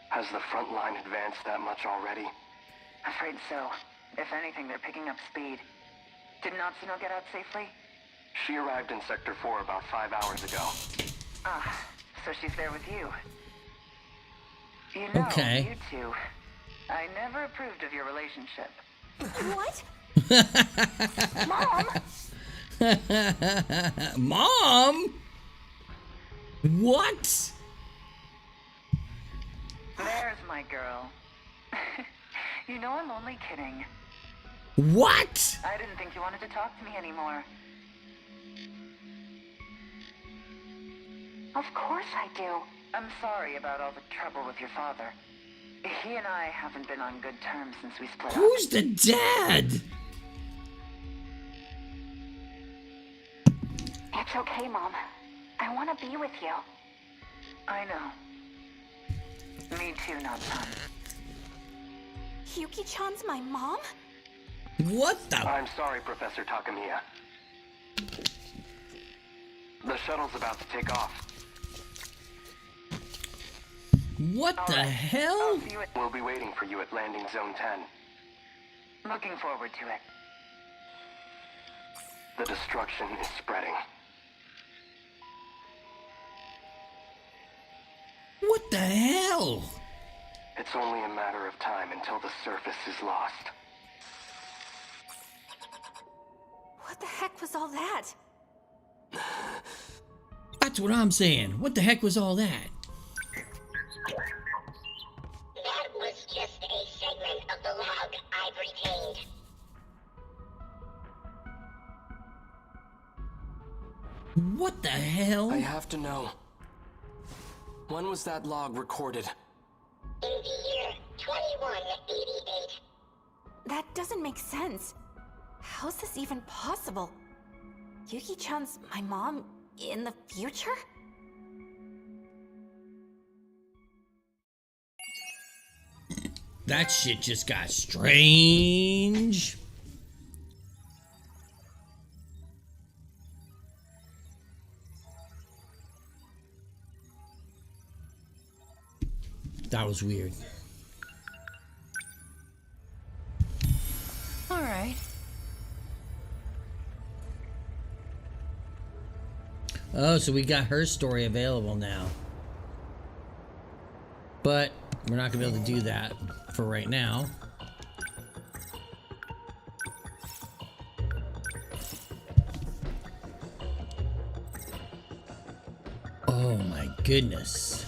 [SPEAKER 9] Has the front line advanced that much already?
[SPEAKER 2] Afraid so. If anything, they're picking up speed. Did Natsuno get out safely?
[SPEAKER 9] She arrived in Sector 4 about 5 hours ago.
[SPEAKER 2] Ah, so she's there with you. You know,
[SPEAKER 1] Okay.
[SPEAKER 2] you two. I never approved of your relationship.
[SPEAKER 8] What? Mom?
[SPEAKER 1] Mom? What?
[SPEAKER 2] There's my girl. You know I'm only kidding.
[SPEAKER 1] What?
[SPEAKER 2] I didn't think you wanted to talk to me anymore. Of course I do. I'm sorry about all the trouble with your father. He and I haven't been on good terms since we split up.
[SPEAKER 1] Who's the dad?
[SPEAKER 2] It's okay, Mom. I want to be with you. I know. Me too, Natsan.
[SPEAKER 8] Yuki-chan's my mom?
[SPEAKER 1] What the?
[SPEAKER 9] I'm sorry, Professor Takamiya. The shuttle's about to take off.
[SPEAKER 1] What the hell?
[SPEAKER 9] We'll be waiting for you at landing zone 10.
[SPEAKER 2] Looking forward to it.
[SPEAKER 9] The destruction is spreading.
[SPEAKER 1] What the hell?
[SPEAKER 9] It's only a matter of time until the surface is lost.
[SPEAKER 8] What the heck was all that?
[SPEAKER 1] That's what I'm saying. What the heck was all that?
[SPEAKER 12] That was just a segment of the log I've retained.
[SPEAKER 1] What the hell?
[SPEAKER 10] I have to know. When was that log recorded?
[SPEAKER 12] In the year 2188.
[SPEAKER 8] That doesn't make sense. How's this even possible? Yuki-chan's my mom in the future?
[SPEAKER 1] That shit just got strange. That was weird.
[SPEAKER 5] All right.
[SPEAKER 1] Oh, so we got her story available now. But we're not gonna be able to do that for right now. Oh my goodness.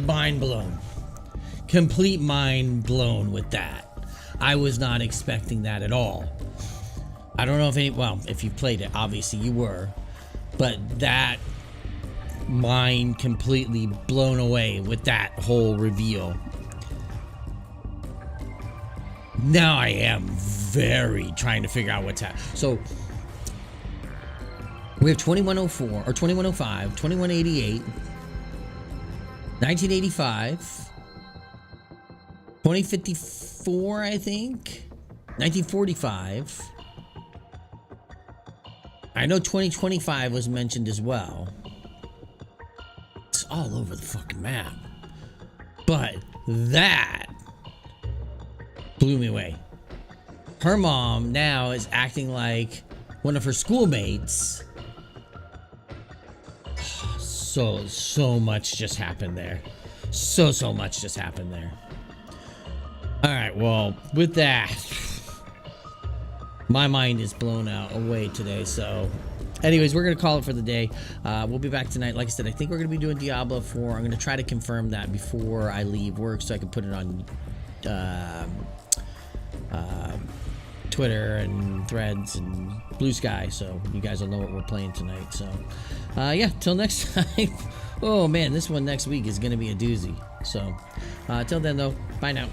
[SPEAKER 1] Mind blown. Complete mind blown with that. I was not expecting that at all. I don't know if if you played it, obviously you were, but that mind completely blown away with that whole reveal. Now I am very trying to figure out what's happening. So we have 2104 or 2105, 2188, 1985, 2054, I think, 1945. I know 2025 was mentioned as well. It's all over the fucking map. But that blew me away. Her mom now is acting like one of her schoolmates. So much just happened there. So much just happened there. All right, well, with that, my mind is blown away today. So anyways, we're gonna call it for the day. We'll be back tonight. Like I said, I think we're gonna be doing Diablo 4. I'm gonna try to confirm that before I leave work so I can put it on Twitter and Threads and Blue Sky, so you guys will know what we're playing tonight. So yeah, till next time. Oh man, this one next week is gonna be a doozy. So till then though, bye now.